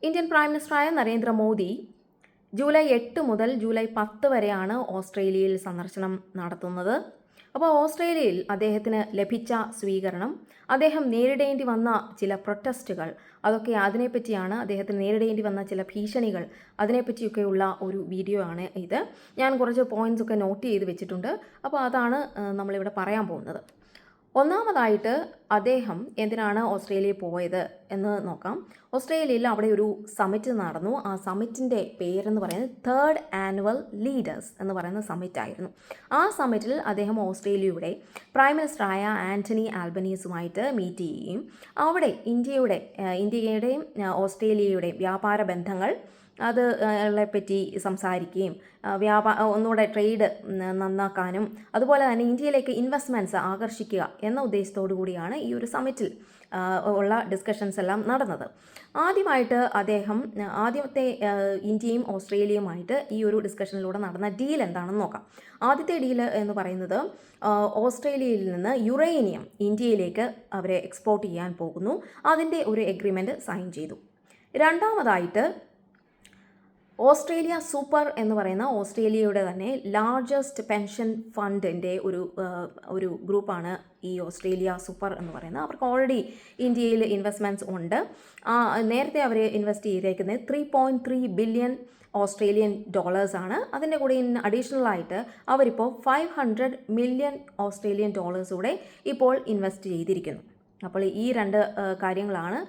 Indian prime മിനിസ്റ്ററായ Narendra Modi July 8 മുതൽ July 10 വരെയാണ് ഓസ്ട്രേലിയയിൽ സന്ദർശനം നടത്തുന്നത്. അപ്പോൾ ഓസ്ട്രേലിയയിൽ അദ്ദേഹത്തിന് ലഭിച്ച സ്വീകരണം, അദ്ദേഹം നേരിടേണ്ടി വന്ന ചില പ്രൊട്ടസ്റ്റുകൾ, അതിനെപ്പറ്റിയാണ് അദ്ദേഹത്തിന് നേരിടേണ്ടി വന്ന ചില ഭീഷണികൾ, അതിനെപ്പറ്റിയൊക്കെയുള്ള ഒരു വീഡിയോ ആണ് ഇത്. ഞാൻ കുറച്ച് പോയിന്റ്സ് ഒക്കെ നോട്ട് ചെയ്ത് വെച്ചിട്ടുണ്ട്. അപ്പോൾ അതാണ് നമ്മളിവിടെ പറയാൻ പോകുന്നത്. ഒന്നാമതായിട്ട് അദ്ദേഹം എന്തിനാണ് ഓസ്ട്രേലിയയിൽ പോയത് എന്ന് നോക്കാം. ഓസ്ട്രേലിയയിൽ അവിടെ ഒരു സമ്മിറ്റ് നടന്നു. ആ സമ്മിറ്റിൻ്റെ പേരെന്ന് പറയുന്നത് 3rd ആനുവൽ ലീഡേഴ്സ് എന്ന് പറയുന്ന സമ്മിറ്റ് ആയിരുന്നു. ആ സമ്മിറ്റിൽ അദ്ദേഹം ഓസ്ട്രേലിയയുടെ പ്രൈം മിനിസ്റ്ററായ ആൻ്റണി ആൽബനീസുമായിട്ട് മീറ്റ് ചെയ്യുകയും അവിടെ ഇന്ത്യയുടെയും ഓസ്ട്രേലിയയുടെയും വ്യാപാര ബന്ധങ്ങൾ പറ്റി സംസാരിക്കുകയും ഒന്നുകൂടെ ട്രേഡ് നന്നാക്കാനും അതുപോലെ തന്നെ ഇന്ത്യയിലേക്ക് ഇൻവെസ്റ്റ്മെൻറ്റ്സ് ആകർഷിക്കുക എന്ന ഉദ്ദേശത്തോടു കൂടിയാണ് ഈ ഒരു സമ്മിറ്റിൽ ഉള്ള ഡിസ്കഷൻസ് എല്ലാം നടന്നത്. ആദ്യത്തെ ഇന്ത്യയും ഓസ്ട്രേലിയയുമായിട്ട് ഈ ഒരു ഡിസ്കഷനിലൂടെ നടന്ന ഡീൽ എന്താണെന്ന് നോക്കാം. ആദ്യത്തെ ഡീൽ എന്ന് പറയുന്നത് ഓസ്ട്രേലിയയിൽ നിന്ന് യുറേനിയം ഇന്ത്യയിലേക്ക് അവരെ എക്സ്പോർട്ട് ചെയ്യാൻ പോകുന്നു. അതിൻ്റെ ഒരു എഗ്രിമെൻറ്റ് സൈൻ ചെയ്തു. രണ്ടാമതായിട്ട് ഓസ്ട്രേലിയ സൂപ്പർ എന്ന് പറയുന്ന ഓസ്ട്രേലിയയുടെ തന്നെ ലാർജസ്റ്റ് പെൻഷൻ ഫണ്ടിൻ്റെ ഒരു ഗ്രൂപ്പാണ് ഈ ഓസ്ട്രേലിയ സൂപ്പർ എന്ന് പറയുന്നത്. അവർക്ക് ഓൾറെഡി ഇന്ത്യയിൽ ഇൻവെസ്റ്റ്മെൻറ്റ്സ് ഉണ്ട്. നേരത്തെ അവർ ഇൻവെസ്റ്റ് ചെയ്തേക്കുന്നത് 3.3 ബില്യൺ ഓസ്ട്രേലിയൻ ഡോളേഴ്സാണ്. അതിൻ്റെ കൂടെ അഡീഷണൽ ആയിട്ട് അവരിപ്പോൾ 500 മില്യൺ ഓസ്ട്രേലിയൻ ഡോളേഴ്സ് കൂടെ ഇപ്പോൾ ഇൻവെസ്റ്റ് ചെയ്തിരിക്കുന്നു. അപ്പോൾ ഈ രണ്ട് കാര്യങ്ങളാണ്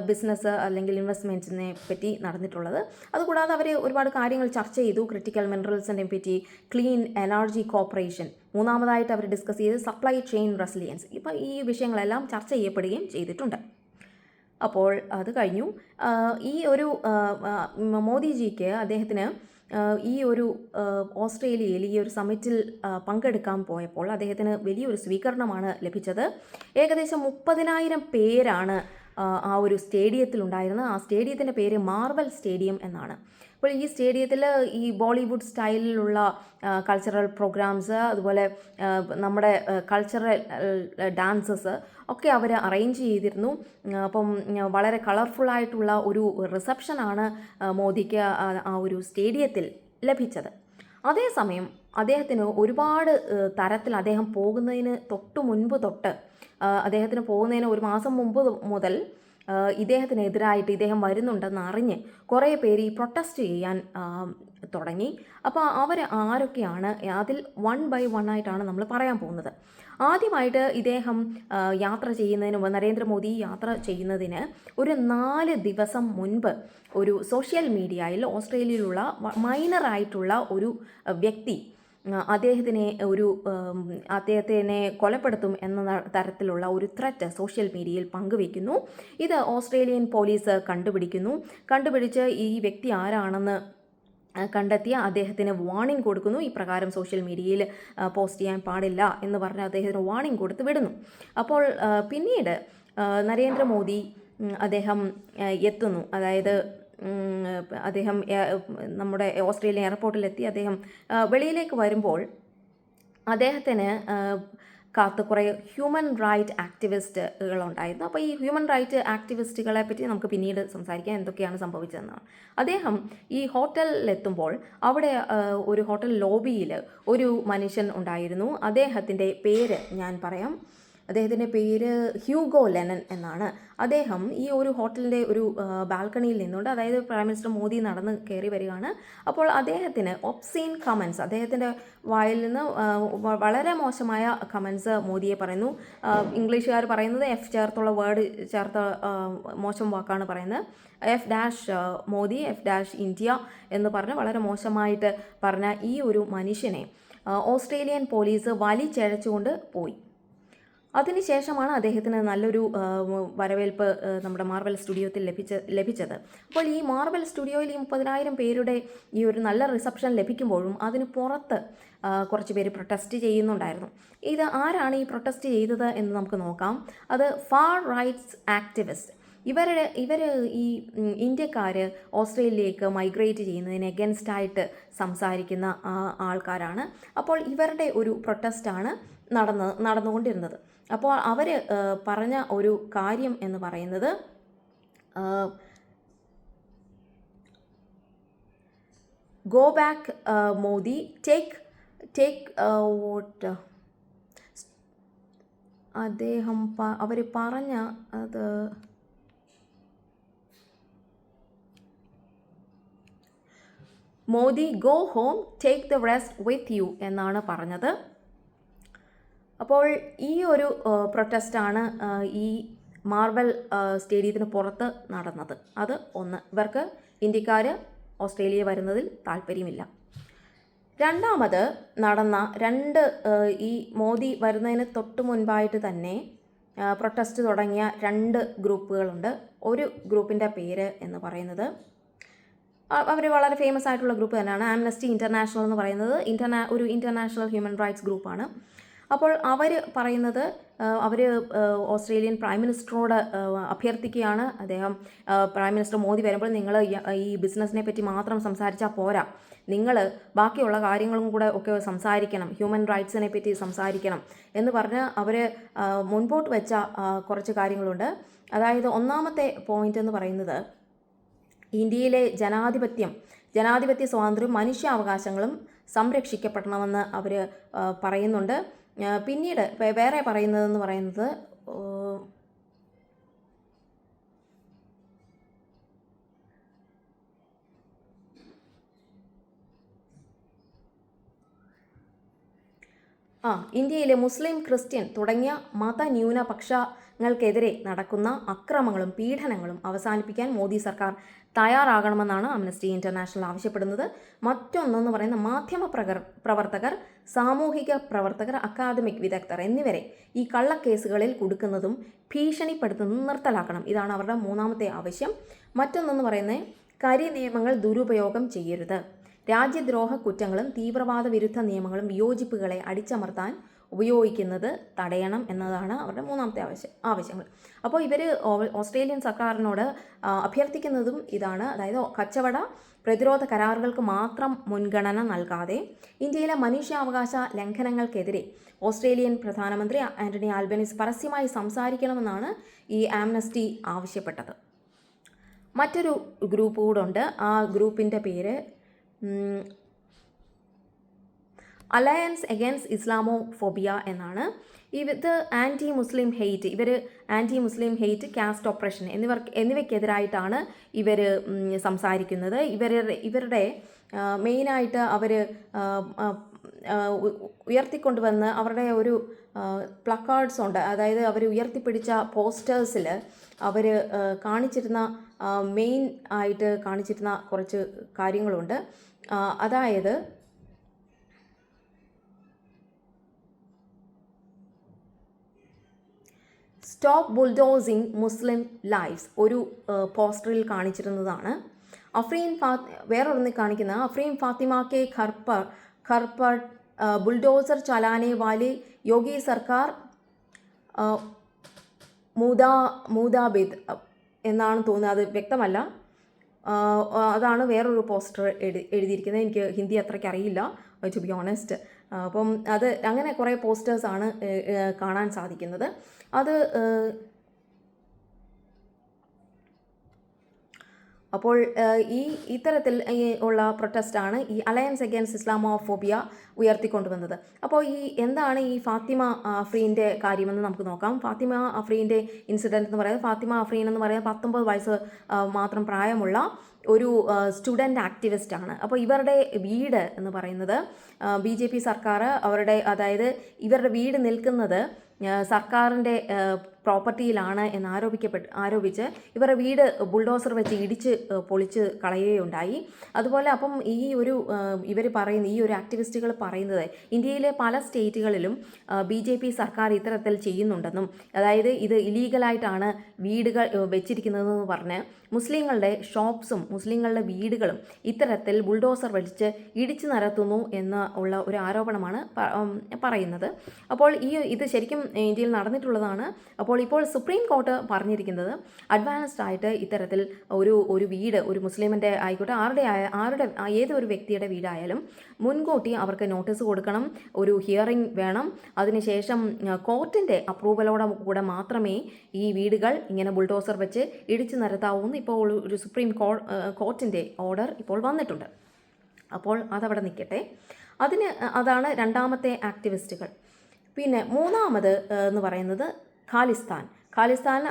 ബിസിനസ് അല്ലെങ്കിൽ ഇൻവെസ്റ്റ്മെൻറ്റ്സിനെ പറ്റി നടന്നിട്ടുള്ളത്. അതുകൂടാതെ അവർ ഒരുപാട് കാര്യങ്ങൾ ചർച്ച ചെയ്തു. ക്രിട്ടിക്കൽ മിനറൽസിനെ പറ്റി, ക്ലീൻ എനർജി കോർപ്പറേഷൻ, മൂന്നാമതായിട്ട് അവർ ഡിസ്കസ് ചെയ്ത് സപ്ലൈ ചെയിൻ റെസിലിയൻസ്. ഇപ്പോൾ ഈ വിഷയങ്ങളെല്ലാം ചർച്ച ചെയ്യപ്പെടുകയും ചെയ്തിട്ടുണ്ട്. അപ്പോൾ അത് കഴിഞ്ഞു. ഈ ഒരു മോദിജിക്ക് അദ്ദേഹത്തിന് ഈ ഒരു ഓസ്ട്രേലിയയിൽ ഈ ഒരു സമ്മിറ്റിൽ പങ്കെടുക്കാൻ പോയപ്പോൾ അദ്ദേഹത്തിന് വലിയൊരു സ്വീകരണമാണ് ലഭിച്ചത്. ഏകദേശം 30,000 പേരാണ് ആ ഒരു സ്റ്റേഡിയത്തിലുണ്ടായിരുന്നത്. ആ സ്റ്റേഡിയത്തിൻ്റെ പേര് മാർവൽ സ്റ്റേഡിയം എന്നാണ്. അപ്പോൾ ഈ സ്റ്റേഡിയത്തിൽ ഈ ബോളിവുഡ് സ്റ്റൈലിലുള്ള കൾച്ചറൽ പ്രോഗ്രാംസ്, അതുപോലെ നമ്മുടെ കൾച്ചറൽ ഡാൻസസ് ഒക്കെ അവർ അറേഞ്ച് ചെയ്തിരുന്നു. അപ്പം വളരെ കളർഫുള്ളായിട്ടുള്ള ഒരു റിസപ്ഷനാണ് മോദിക്ക് ആ ഒരു സ്റ്റേഡിയത്തിൽ ലഭിച്ചത്. അതേസമയം അദ്ദേഹത്തിന് ഒരുപാട് തരത്തിൽ അദ്ദേഹം പോകുന്നതിന് അദ്ദേഹത്തിന് പോകുന്നതിന് ഒരു മാസം മുമ്പ് മുതൽ ഇദ്ദേഹത്തിനെതിരായിട്ട് ഇദ്ദേഹം വരുന്നുണ്ടെന്ന് അറിഞ്ഞ് കുറേ പേര് ഈ പ്രൊട്ടസ്റ്റ് ചെയ്യാൻ തുടങ്ങി. അപ്പോൾ അവർ ആരൊക്കെയാണ്, അതിൽ 1 by 1 ആയിട്ടാണ് നമ്മൾ പറയാൻ പോകുന്നത്. ആദ്യമായിട്ട് ഇദ്ദേഹം നരേന്ദ്രമോദി യാത്ര ചെയ്യുന്നതിന് ഒരു 4 ദിവസം മുൻപ് ഒരു സോഷ്യൽ മീഡിയയിൽ ഓസ്ട്രേലിയയിലുള്ള മൈനറായിട്ടുള്ള ഒരു വ്യക്തി അദ്ദേഹത്തിനെ കൊലപ്പെടുത്തും എന്ന തരത്തിലുള്ള ഒരു ത്രെറ്റ് സോഷ്യൽ മീഡിയയിൽ പങ്കുവയ്ക്കുന്നു. ഇത് ഓസ്ട്രേലിയൻ പോലീസ് കണ്ടുപിടിച്ച് ഈ വ്യക്തി ആരാണെന്ന് കണ്ടെത്തിയ അദ്ദേഹത്തിന് വാർണിംഗ് കൊടുക്കുന്നു. ഇപ്രകാരം സോഷ്യൽ മീഡിയയിൽ പോസ്റ്റ് ചെയ്യാൻ പാടില്ല എന്ന് പറഞ്ഞ് അദ്ദേഹത്തിന് വാർണിംഗ് കൊടുത്ത് വിടുന്നു. അപ്പോൾ പിന്നീട് നരേന്ദ്രമോദി അദ്ദേഹം എത്തുന്നു. അതായത് അദ്ദേഹം നമ്മുടെ ഓസ്ട്രേലിയൻ എയർപോർട്ടിലെത്തി. അദ്ദേഹം വെളിയിലേക്ക് വരുമ്പോൾ അദ്ദേഹത്തിന് കാത്ത് കുറേ ഹ്യൂമൻ റൈറ്റ് ആക്ടിവിസ്റ്റുകളുണ്ടായിരുന്നു. അപ്പോൾ ഈ ഹ്യൂമൻ റൈറ്റ് ആക്ടിവിസ്റ്റുകളെ പറ്റി നമുക്ക് പിന്നീട് സംസാരിക്കാം, എന്തൊക്കെയാണ് സംഭവിച്ചതെന്നാണ്. അദ്ദേഹം ഈ ഹോട്ടലിലെത്തുമ്പോൾ അവിടെ ഒരു ഹോട്ടൽ ലോബിയിൽ ഒരു മനുഷ്യൻ ഉണ്ടായിരുന്നു. അദ്ദേഹത്തിൻ്റെ പേര് ഞാൻ പറയാം. അദ്ദേഹത്തിൻ്റെ പേര് ഹ്യൂഗോ ലെനൻ എന്നാണ്. അദ്ദേഹം ഈ ഒരു ഹോട്ടലിൻ്റെ ഒരു ബാൽക്കണിയിൽ നിന്നുകൊണ്ട്, അതായത് പ്രൈം മിനിസ്റ്റർ മോദി നടന്ന് കയറി വരികയാണ്. അപ്പോൾ അദ്ദേഹത്തിന് ഒബ്സീൻ കമൻസ്, അദ്ദേഹത്തിൻ്റെ വായിൽ നിന്ന് വളരെ മോശമായ കമൻസ് മോദിയെ പറയുന്നു. ഇംഗ്ലീഷുകാർ പറയുന്നത് ചേർത്തുള്ള വേർഡ് ചേർത്ത മോശം വാക്കാണ് പറയുന്നത്. -മോദി, -ഇന്ത്യ എന്ന് പറഞ്ഞ് വളരെ മോശമായിട്ട് പറഞ്ഞ ഈ ഒരു മനുഷ്യനെ ഓസ്ട്രേലിയൻ പോലീസ് വലിച്ചഴച്ചുകൊണ്ട് പോയി. അതിനുശേഷമാണ് അദ്ദേഹത്തിന് നല്ലൊരു വരവേൽപ്പ് നമ്മുടെ മാർവൽ സ്റ്റുഡിയോത്തിൽ ലഭിച്ചത്. അപ്പോൾ ഈ മാർവൽ സ്റ്റുഡിയോയിൽ ഈ 30,000 പേരുടെ ഈ ഒരു നല്ല റിസപ്ഷൻ ലഭിക്കുമ്പോഴും അതിന് പുറത്ത് കുറച്ച് പേര് പ്രൊട്ടസ്റ്റ് ചെയ്യുന്നുണ്ടായിരുന്നു. ഇത് ആരാണ് ഈ പ്രൊട്ടസ്റ്റ് ചെയ്തത് എന്ന് നമുക്ക് നോക്കാം. അത് ഫാർ റൈറ്റ്സ് ആക്ടിവിസ്റ്റ്. ഇവർ ഈ ഇന്ത്യക്കാർ ഓസ്ട്രേലിയയിലേക്ക് മൈഗ്രേറ്റ് ചെയ്യുന്നതിന് എഗൻസ്റ്റായിട്ട് സംസാരിക്കുന്ന ആൾക്കാരാണ്. അപ്പോൾ ഇവരുടെ ഒരു പ്രൊട്ടസ്റ്റാണ് നടന്നുകൊണ്ടിരുന്നത്. അപ്പോൾ അവർ പറഞ്ഞ ഒരു കാര്യം എന്ന് പറയുന്നത്, go back Modi, take vote. അദ്ദേഹം അവർ പറഞ്ഞ അത് Modi go home take the rest with you എന്നാണ് പറഞ്ഞത്. അപ്പോൾ ഈ ഒരു പ്രൊട്ടസ്റ്റാണ് ഈ മാർബൽ സ്റ്റേഡിയത്തിന് പുറത്ത് നടന്നത്. അത് ഒന്ന്, ഇവർക്ക് ഇന്ത്യക്കാർ ഓസ്ട്രേലിയ വരുന്നതിൽ താല്പര്യമില്ല. രണ്ടാമത് നടന്ന ഈ മോദി വരുന്നതിന് തൊട്ട് മുൻപായിട്ട് തന്നെ പ്രൊട്ടസ്റ്റ് തുടങ്ങിയ 2 ഗ്രൂപ്പുകളുണ്ട്. ഒരു ഗ്രൂപ്പിൻ്റെ പേര് എന്ന് പറയുന്നത്, അവർ വളരെ ഫേമസ് ആയിട്ടുള്ള ഗ്രൂപ്പ് തന്നെയാണ്, ആംനസ്റ്റി ഇൻ്റർനാഷണൽ എന്ന് പറയുന്നത് ഒരു ഇൻ്റർനാഷണൽ ഹ്യൂമൻ റൈറ്റ്സ് ഗ്രൂപ്പാണ്. അപ്പോൾ അവർ പറയുന്നത്, അവർ ഓസ്ട്രേലിയൻ പ്രൈം മിനിസ്റ്ററോട് അഭ്യർത്ഥിക്കുകയാണ്. പ്രൈം മിനിസ്റ്റർ മോദി വരുമ്പോൾ നിങ്ങൾ ഈ ബിസിനസ്സിനെ പറ്റി മാത്രം സംസാരിച്ചാൽ പോരാ, നിങ്ങൾ ബാക്കിയുള്ള കാര്യങ്ങളും കൂടെ ഒക്കെ സംസാരിക്കണം, ഹ്യൂമൻ റൈറ്റ്സിനെ പറ്റി സംസാരിക്കണം എന്ന് പറഞ്ഞ് അവർ മുൻപോട്ട് വെച്ച കുറച്ച് കാര്യങ്ങളുണ്ട്. അതായത് ഒന്നാമത്തെ പോയിന്റ് എന്ന് പറയുന്നത്, ഇന്ത്യയിലെ ജനാധിപത്യ സ്വാതന്ത്ര്യവും മനുഷ്യാവകാശങ്ങളും സംരക്ഷിക്കപ്പെടണമെന്ന് അവർ പറയുന്നുണ്ട്. പിന്നീട് വേറെ പറയുന്നതെന്ന് പറയുന്നത്, ഇന്ത്യയിലെ മുസ്ലിം, ക്രിസ്ത്യൻ തുടങ്ങിയ മതന്യൂനപക്ഷങ്ങൾക്കെതിരെ നടക്കുന്ന അക്രമങ്ങളും പീഡനങ്ങളും അവസാനിപ്പിക്കാൻ മോദി സർക്കാർ തയ്യാറാകണമെന്നാണ് ആംനസ്റ്റി ഇൻ്റർനാഷണൽ ആവശ്യപ്പെടുന്നത്. മറ്റൊന്നെന്ന് പറയുന്ന മാധ്യമ പ്രവർത്തകർ, സാമൂഹിക പ്രവർത്തകർ, അക്കാദമിക് വിദഗ്ധർ എന്നിവരെ ഈ കള്ളക്കേസുകളിൽ കുടുക്കുന്നതും ഭീഷണിപ്പെടുത്തുന്നതും നിർത്തലാക്കണം. ഇതാണ് അവരുടെ മൂന്നാമത്തെ ആവശ്യം. മറ്റൊന്നെന്ന് പറയുന്നത്, കരി നിയമങ്ങൾ ദുരുപയോഗം ചെയ്യരുത്. രാജ്യദ്രോഹ കുറ്റങ്ങളും തീവ്രവാദ വിരുദ്ധ നിയമങ്ങളും വിയോജിപ്പുകളെ അടിച്ചമർത്താൻ ഉപയോഗിക്കുന്നത് തടയണം എന്നതാണ് അവരുടെ മൂന്നാമത്തെ ആവശ്യങ്ങൾ. അപ്പോൾ ഇവർ ഓസ്ട്രേലിയൻ സർക്കാരിനോട് അഭ്യർത്ഥിക്കുന്നതും ഇതാണ്. അതായത് കച്ചവട പ്രതിരോധ കരാറുകൾക്ക് മാത്രം മുൻഗണന നൽകാതെ ഇന്ത്യയിലെ മനുഷ്യാവകാശ ലംഘനങ്ങൾക്കെതിരെ ഓസ്ട്രേലിയൻ പ്രധാനമന്ത്രി ആന്റണി ആൽബനീസ് പരസ്യമായി സംസാരിക്കണമെന്നാണ് ഈ ആംനസ്റ്റി ആവശ്യപ്പെട്ടത്. മറ്റൊരു ഗ്രൂപ്പ് കൂടെ ഉണ്ട്. ആ ഗ്രൂപ്പിൻ്റെ പേര് അലയൻസ് അഗൈൻസ്റ്റ് ഇസ്ലാമോഫോബിയ എന്നാണ്. ഇത് ആൻറ്റി മുസ്ലിം ഹെയ്റ്റ്, കാസ്റ്റ് ഓപ്പറേഷൻ എന്നിവയ്ക്കെതിരായിട്ടാണ് ഇവർ സംസാരിക്കുന്നത്. ഇവരുടെ മെയിനായിട്ട് അവർ ഉയർത്തിക്കൊണ്ടുവന്ന് അവരുടെ ഒരു പ്ലക്കാർഡ്സ് ഉണ്ട്. അതായത് അവർ ഉയർത്തിപ്പിടിച്ച പോസ്റ്റേഴ്സിൽ അവർ മെയിൻ ആയിട്ട് കാണിച്ചിരുന്ന കുറച്ച് കാര്യങ്ങളുണ്ട്. അതായത് സ്റ്റോപ്പ് ബുൾഡോസിങ് മുസ്ലിം ലൈഫ്സ് ഒരു പോസ്റ്ററിൽ കാണിച്ചിരുന്നതാണ്. വേറൊന്ന് കാണിക്കുന്ന അഫ്രീൻ ഫാത്തിമ കെ ഘർ पर ബുൾഡോസർ ചലാനെ വാലെ യോഗി സർക്കാർ മൂദാബിദ് എന്നാണ് തോന്നുന്നത്, അത് വ്യക്തമല്ല. അതാണ് വേറൊരു പോസ്റ്റർ എഴുതിയിരിക്കുന്നത്. എനിക്ക് ഹിന്ദി അത്രയ്ക്ക് അറിയില്ല, ടു ബി ഓണസ്റ്റ്. അപ്പം അത് അങ്ങനെ കുറേ പോസ്റ്റേഴ്സാണ് കാണാൻ സാധിക്കുന്നത്. അത് അപ്പോൾ ഇത്തരത്തിൽ ഉള്ള പ്രൊട്ടസ്റ്റാണ് ഈ അലയൻസ് അഗൈൻസ്റ്റ് ഇസ്ലാമോഫോബിയ ഉയർത്തിക്കൊണ്ടുവന്നത്. അപ്പോൾ എന്താണ് ഈ ഫാത്തിമ അഫ്രീൻ്റെ കാര്യമെന്ന് നമുക്ക് നോക്കാം. ഫാത്തിമ അഫ്രീൻ്റെ ഇൻസിഡൻറ്റ് എന്ന് പറയുന്നത്, ഫാത്തിമ അഫ്രീൻ എന്ന് പറയുന്നത് 19 വയസ്സ് മാത്രം പ്രായമുള്ള ഒരു സ്റ്റുഡൻറ്റ് ആക്ടിവിസ്റ്റാണ്. അപ്പോൾ ഇവരുടെ വീട് എന്ന് പറയുന്നത് BJP സർക്കാർ അതായത് ഇവരുടെ വീട് നിൽക്കുന്നത് സർക്കാരിൻ്റെ പ്രോപ്പർട്ടിയിലാണ് എന്ന് ആരോപിച്ച് ഇവരുടെ വീട് ബുൾഡോസർ വെച്ച് ഇടിച്ച് പൊളിച്ച് കളയുകയുണ്ടായി. അതുപോലെ അപ്പം ഈ ഒരു ആക്ടിവിസ്റ്റുകൾ പറയുന്നത് ഇന്ത്യയിലെ പല സ്റ്റേറ്റുകളിലും BJP സർക്കാർ ഇത്തരത്തിൽ ചെയ്യുന്നുണ്ടെന്നും, അതായത് ഇത് ഇലീഗലായിട്ടാണ് വീടുകൾ വെച്ചിരിക്കുന്നതെന്ന് പറഞ്ഞ് മുസ്ലിങ്ങളുടെ ഷോപ്സും മുസ്ലിങ്ങളുടെ വീടുകളും ഇത്തരത്തിൽ ബുൾഡോസർ വലിച്ച് ഇടിച്ചു നിരത്തുന്നു ഉള്ള ഒരു ആരോപണമാണ് പറയുന്നത്. അപ്പോൾ ഇത് ശരിക്കും ഇന്ത്യയിൽ നടന്നിട്ടുള്ളതാണ്. ഇപ്പോൾ സുപ്രീം കോർട്ട് പറഞ്ഞിരിക്കുന്നത് അഡ്വാൻസ്ഡ് ആയിട്ട് ഇത്തരത്തിൽ ഒരു വീട്, ഒരു മുസ്ലിമിൻ്റെ ആയിക്കോട്ടെ, ഏതൊരു വ്യക്തിയുടെ വീടായാലും മുൻകൂട്ടി അവർക്ക് നോട്ടീസ് കൊടുക്കണം, ഒരു ഹിയറിംഗ് വേണം. അതിനുശേഷം കോർട്ടിൻ്റെ അപ്രൂവലോടെ കൂടെ മാത്രമേ ഈ വീടുകൾ ഇങ്ങനെ ബുൾഡോസർ വെച്ച് ഇടിച്ചു നിരത്താവൂ എന്ന് ഇപ്പോൾ ഒരു സുപ്രീം കോർട്ടിൻ്റെ ഓർഡർ ഇപ്പോൾ വന്നിട്ടുണ്ട്. അപ്പോൾ അതവിടെ നിൽക്കട്ടെ. അതാണ് രണ്ടാമത്തെ ആക്ടിവിസ്റ്റുകൾ. പിന്നെ മൂന്നാമത് എന്ന് പറയുന്നത് ഖാലിസ്ഥാൻ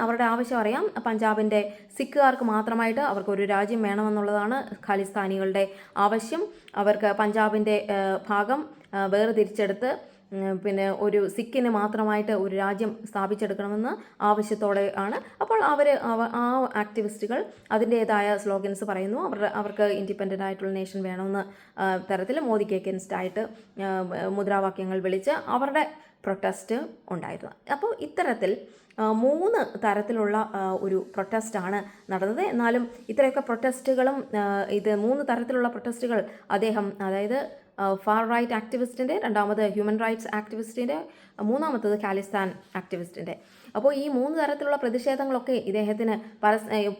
അവരുടെ ആവശ്യം അറിയാം. പഞ്ചാബിൻ്റെ സിഖുകാർക്ക് മാത്രമായിട്ട് അവർക്കൊരു രാജ്യം വേണമെന്നുള്ളതാണ് ഖാലിസ്ഥാനികളുടെ ആവശ്യം. അവർക്ക് പഞ്ചാബിൻ്റെ ഭാഗം വേർതിരിച്ചെടുത്ത് പിന്നെ ഒരു സിക്കിന് മാത്രമായിട്ട് ഒരു രാജ്യം സ്ഥാപിച്ചെടുക്കണമെന്ന് ആവശ്യത്തോടെ ആണ്. അപ്പോൾ ആ ആക്ടിവിസ്റ്റുകൾ അതിൻ്റേതായ സ്ലോഗൻസ് പറയുന്നു. അവർക്ക് ഇൻഡിപെൻഡൻ്റ് ആയിട്ടുള്ള നേഷൻ വേണമെന്ന് തരത്തിൽ മോദിക്ക് എഗൻസ്റ്റ് ആയിട്ട് മുദ്രാവാക്യങ്ങൾ വിളിച്ച് അവരുടെ പ്രൊട്ടസ്റ്റ് ഉണ്ടായിരുന്നു. അപ്പോൾ ഇത്തരത്തിൽ 3 തരത്തിലുള്ള ഒരു പ്രൊട്ടസ്റ്റാണ് നടന്നത്. എന്നാലും ഇത്രയൊക്കെ പ്രൊട്ടസ്റ്റുകളും 3 തരത്തിലുള്ള പ്രൊട്ടസ്റ്റുകൾ അതായത് ഫാർ റൈറ്റ് ആക്ടിവിസ്റ്റിൻ്റെ, രണ്ടാമത് ഹ്യൂമൻ റൈറ്റ്സ് ആക്ടിവിസ്റ്റിൻ്റെ, മൂന്നാമത്തത് ഖാലിസ്ഥാൻ ആക്ടിവിസ്റ്റിൻ്റെ. അപ്പോൾ ഈ 3 തരത്തിലുള്ള പ്രതിഷേധങ്ങളൊക്കെ ഇദ്ദേഹത്തിന്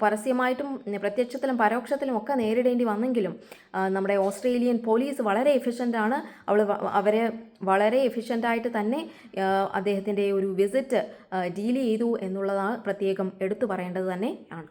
പരസ്യമായിട്ടും പ്രത്യക്ഷത്തിലും പരോക്ഷത്തിലും ഒക്കെ നേരിടേണ്ടി വന്നെങ്കിലും നമ്മുടെ ഓസ്ട്രേലിയൻ പോലീസ് വളരെ എഫിഷ്യൻ്റാണ്. അവർ വളരെ എഫിഷ്യൻ്റായിട്ട് തന്നെ അദ്ദേഹത്തിൻ്റെ ഒരു വിസിറ്റ് ഡീൽ ചെയ്തു എന്നുള്ളതാണ് പ്രത്യേകം എടുത്തു പറയേണ്ടത് തന്നെ ആണ്.